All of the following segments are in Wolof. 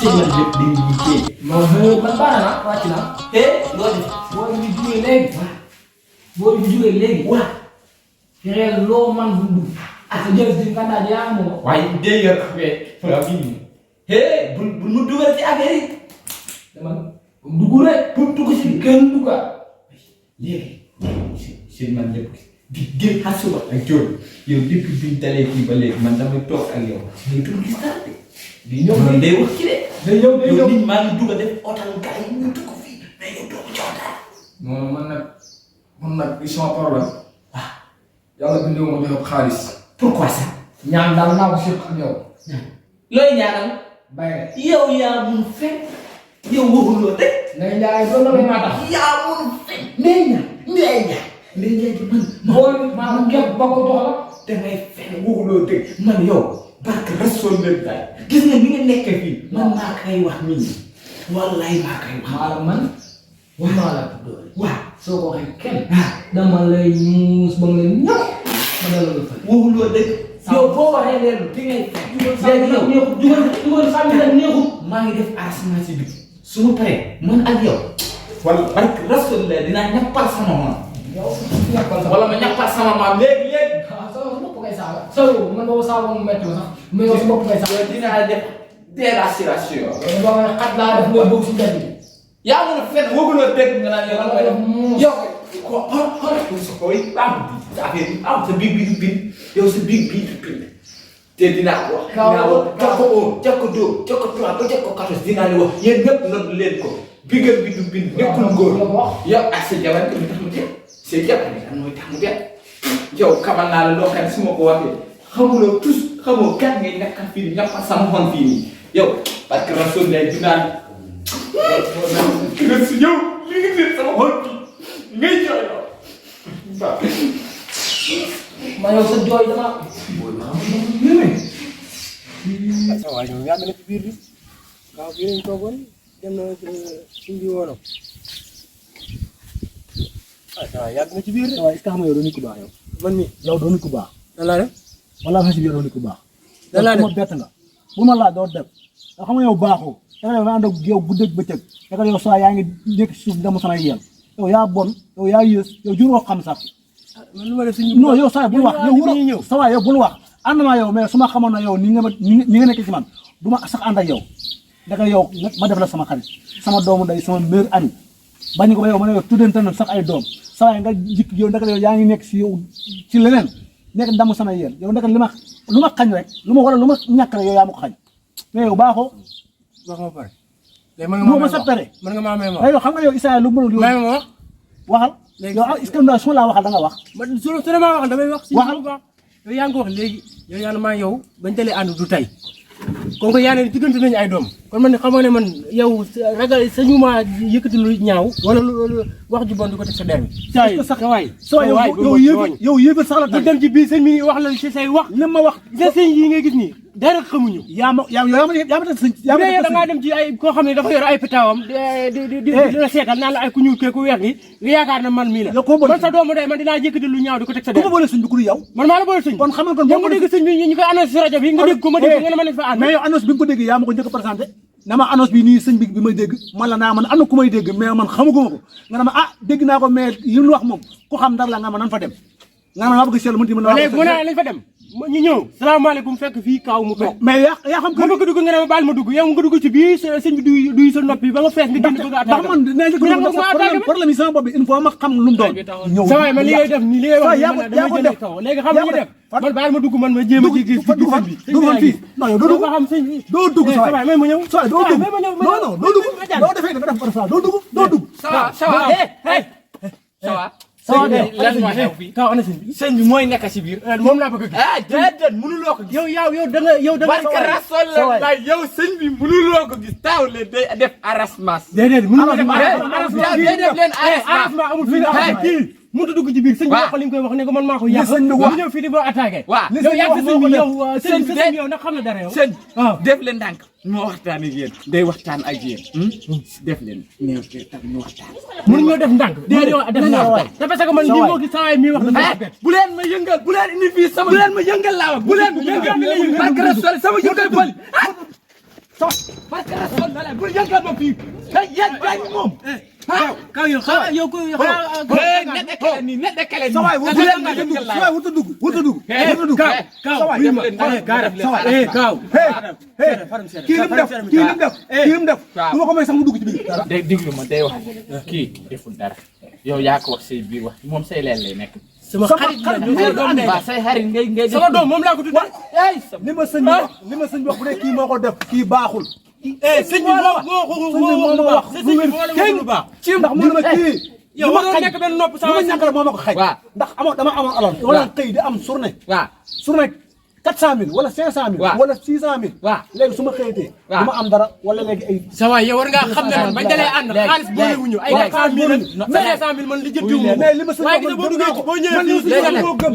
signal lépp dañuy liggéey. man baax na wàcc na. loo def. boo di jógee léegi. boo di jógee léegi. waaw. fexeel loo man bu dugg. sa jël si nga daal yaa ngi moom. waaye dégg nga affaire waaw bii bul mu dugal ci affaire yi. dama dugg rek pour dugg si kenn dugga. léegi si man lépp di gën xar suba ak jóor yow depuis biñ dalee fii ba léegi man damay toog ak yow day dugg gis dara de di ñëw man day wax ci de day ñëw day ñëw nit maa ngi dugg def otal gars yi ñu dugg fii mais yow doo ko jox dara. non man nag li sama problème. yàlla bindoo ma jox xaalis. pourquoi ça. ñaan daal naa ko séq ak yow. looy ñaanal. bay yow yaa mun fen yow waxuloo de. ngay jaay doon na may maa tax. yaa mun fen nee ña di man maa ngi képp ba ko jox la. dangay fen waxuloo de man yow barke rasool leen daal gis nga ni nga nekkee fii man maa koy wax nii wallaay maa koy wax. maa la man maa la doole. waaw soo ko waxee kenn. dama lay muus ba nga ñëw. ma dalal la fa. waxuloo dëgg. yow boo waxee leen di ngay fen. léegi yow dugal sàmmi nag neexut. maa ngi def arrangement si bi su ma paree man ak yow wala barke rasool la dinaa ñappal sama maam. yow ñàkkal sa wala ma ñappal sama maam léegi. ah sa bopp ngay saaga. sa yow man boobu saaga mu métti ma sax. mais yow sa bopp ngay saaga. dinaa def délaciration. yow boo xam ne xat laa def nga bëgg si mbedd bi. yaa mun a fen waxuloo dëgg nga naan yow lan mooy def. yow xool sa koy affaire bi sa biir bi du bind yow sa biir bii du bind te dinaa ko wax. dinaa wax jox ko dóor jox ko 3 ba jox ko 14 dinaa leen wax yéen ñëpp nodd leen ko bigal bi du bind nekkul góor yow ak sa jabar bi tax mu dee sa jabar bi lan mooy tax mu dee yow xamal naa la loo xam ne su ma ko waxee xamuloo tous xamoo kat ngay ñàkk fii nii ñàkk sama xol fii nii yow parce que rasul ne dinaa nga si yow li nga def sama xol bi ngay jooy yow waaw. ma yow sa jooy dama. waaye ñoom yàgg na ci biir bi waaw bii lañ toogoon dem na suñ bi woonam waaw yàgg na ci biir de. waaye est-ce que xam nga yow doo nit ku baax yow. man mi yow doo nit ku baax. nan laa def. wala nga si biir doo nit ku baax. nan laa def ma bett nga bu ma laa doo def nga xam nga yow baaxoo da nga yow nga ànd ak yow bu dëgg bëccëg da nga yow saa yaa ngi nekk ci suuf dama sana yel yow yaa bon yow yaa yées yow juroo xam sax. man lu ma def suñu. non yow saa bul wax yow wuro sa waay yow bul wax ànd naa yow mais su ma xamoon na yow ni nga nekk ci man du ma sax ànd ak yow da nga yow ma def la sama xarit sama doomu day sama meilleur ami bañ ko ba yow ma ne yow tuddante na sax ay doom sa waay nga jikk yow ndaka yow yaa ngi nekk si yow ci leneen nekk damu sama yel yow ndaka lu ma xañ rek lu ma ñàkk rek yow yaa ma ko xañ mais yow baaxoo. wax ma pare. léegi mën nga ma sa pare. mën nga maa may ma yow xam nga yow Issa lu mënul yow. may ma wax. waxal. léegi yow est-ce que su ma laa waxal da nga wax. man su ma waxal damay wax. waxal yow yaa ngi ko wax léegi yow yaa ne maa yow bañ dalee ànd du tey kon ko yaa ne diggante nañu ay doom kon man xamoo ne man yow ragal sañu ma yëkkati lu ñaaw wala lu wax ju bon du ko teg sa der bi. sa waay yow yëgal sax la bu dem ci biir sëñ mi wax la ci say wax li ma wax sa sëñ yi ngay gis nii dara xamuñu. yaa ma teg sëñ yaa ma teg da ngaa dem ci ay koo xam ne dafa yor ay pitaawam di la seetal naan la ay ku ñuul kee ku weex gi nga yaakaar na man mii la man sa doomu day man dinaa yëkkati lu ñaaw di ko teg sa der. ku ma boole sëñ bi ku yow man maa la boole sëñ kon xam nga kon yow nga dégg sëñ bi ñu koy annoncé si rajo bi nga dégg ko ma dégg nga ne ma ne fa ànd mais yow annonce bi nga ko déggee yaa ma ko njëkk a présenté na ma annonce bi nii sëñ bi may dégg man la naa man am na ku may dégg mais man xamaguma ko nga ne ma ah dégg naa ko mais yi mu wax moom ku xam dara la nga ma nan fa dem nga ma bëgg seetlu mënti mën na léegi mu ne lañ fa dem ñu ñëw salaamaaleykum fekk fii kaaw mu toog mais yaa xam nga bëgg dugg nga ne ma baal ma dugg yow nga dugg ci biir sëñ bi duy sa noppi ba nga fees nga génn bëgg a attaqué man nee na problème yi sama bopp bi il faut ma xam lu mu doon ñëw sa waay man li ngay def nii li ngay wax dama jëlee kaw léegi xam nga ñu def man baal ma dugg man ma jéem a ji gis sëñ bi dugg fan fii non yow doo dugg xam sëñ bi doo dugg sa waay may ma ñëw sa waay doo dugg non non doo dugg doo defee nga def par ça doo dugg sawa de lan moo xew fii kaw ana sëñ bi sëñ bi mooy nekk si biir moom laa bëgg ah déedéet mënuloo ko gis yow da nga barke rasul la yow sëñ bi mënuloo ko gis taaw le day def arrangement déedéet mënuloo def arrangement amul fii kii mënut a dugg ci biir sëñ bi wax li nga koy wax ne ko man maa ko yàq mu ñëw fii di ko attaqué yow yàq sëñ bi yow nag xam na dara yow sëñ def leen ndànk moo waxtaan ak yéen day waxtaan ak yéen def leen néew tax ñu waxtaan mënuñoo def ndànk def ndànk te parce que man lii moo gis saa waay mi wax bu leen ma yëngal bu leen indi fii sama bu leen ma yëngal laa wax bu leen ma yëngal barke rasul sama yëngal bali parce que rasul la bu yàggal ma fii day yàggal moom kaw yow xaa yow ko ne dekale ni sa waay wuta dugg kaw wi ma kaw kii lim def du ma ko may sax mu dugg ci biir day diglu ma day wax kii deful dara yow yaa ko wax say biir wax moom say leen lay nekk sama xarit la waaw say xarit ngay sama doom moom laa ko tuddee ay li ma sëñ wax bu dee kii moo ko def kii baaxul sëñ bi moo wax lu baax ci ndax mu ne kii yow waroon nekk benn nopp sama ñàkk la moo ma ko xëy ndax dama amoon alal wala xëy di am journée 400 000 wala 500 000 wala 600 000 léegi su ma xëyatee du ma am dara wala léegi ay sa waay yow war ngaa xam ne man bañ dalee ànd xaalis boole wuñu ay 400 000 man li jëntiwu mais li ma sëñ waaye gis boo duggee boo ñëwee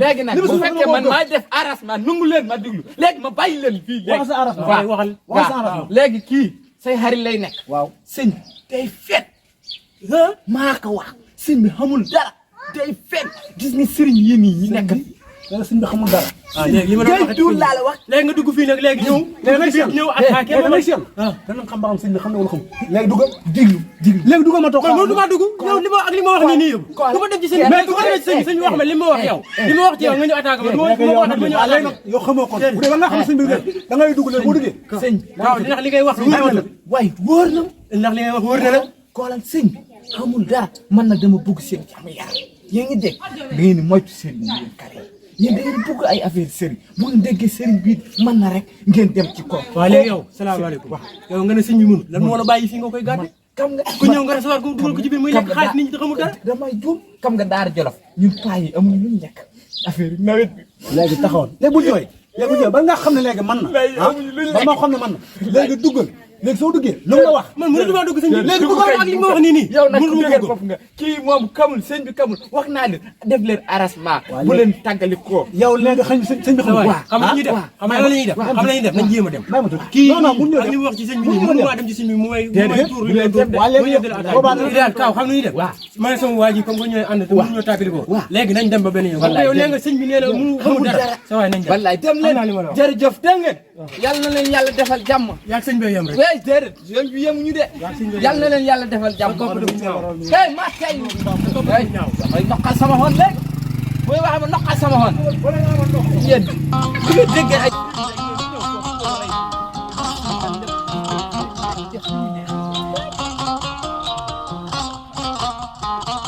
léegi nag bu fekkee man maa def arrangement nungu leen ma déglu léegi ma bàyyi leen fii léegi wax sa arrangement waaw léegi kii say xarit lay nekk waaw sëñ day fet maa ko wax sëñ bi xamul dara day fet gis nga sëriñ yi nii ñi nekk léegi sëñ bi xamul dara léegi li ma doon du laa la wax léegi nga dugg fii nag léegi ñëw attaqué damay seen danañ xam ba xam sëñ bi xam ne wala xam léegi duggal léegi duggal ma toog man mënuma dugg yow li ma ak li ma wax nii yëpp du ma dem ci sëñ mais du ma dem ci sëñ wax ma li ma wax yow li ma wax ci yow nga ñëw attaqué ma du ma ñëw yow xamoo ko bu dee ba nga xam sëñ bi da ngay dugg léegi boo duggee sëñ waaw ndax li ngay wax wóor na waaye wóor na ndax li ngay wax wóor na la koolal sëñ bi xamul dara man nag dama bëgg seen jàmm yaram yéen ngi dégg da ngeen di moytu sëriñ yi yéen kare yéen da ngeen di bëgg ay affaire sëriñ bu ngeen déggee sëriñ bi mën na rek ngeen dem ci kaw. waaw léegi yow salaamaaleykum yow nga ne sëñ bi mun lan moo la bàyyi fii nga koy gàdde xam nga ku ñëw nga recevoir ko dugal ko ci biir muy lekk xaalis nit ñi te xamul dara damay juum xam nga Daara Jolof ñun paa yi amuñu lu ñu lekk affaire yi nawet bi léegi taxawoon léegi bu ñëwee ba nga xam ne léegi mën na ba ma xam ne mën na léegi duggal léegi soo duggee lu nga wax man mënatuma dugg sëñ bi léegi bu ko ak li ma wax nii yow nag ku dëgër foofu nga kii moom kamul sëñ bi kamul wax naa ne def leen arrangement bu leen tàggali ko yow léegi xëy sëñ bi xamul xam nga ñuy def xam nga la ñuy def xam la ñuy def nañ jéem a dem kii ak li mu wax ci sëñ bi nii mënu maa dem ci sëñ bi mu may tuur li leen tuur daal kaw xam nañuy def ma ne sama waa ji comme que ñooy ànd te mënu ñoo tàggali ko léegi nañ dem ba benn yow yow nee nga sëñ bi nee na mënu xamul dara sa waay nañ dem wallaay dem leen jërëjëf dégg ngeen yàlla na leen yàlla defal jàmm yaa sëñ bi yem rek déedéet yoon bi yemuñu de yàlla na leen yàlla defal jàmm kay ma kay may noqal sama xon léegi booy wax ma noqal sama xon yéen ku nga dégg ay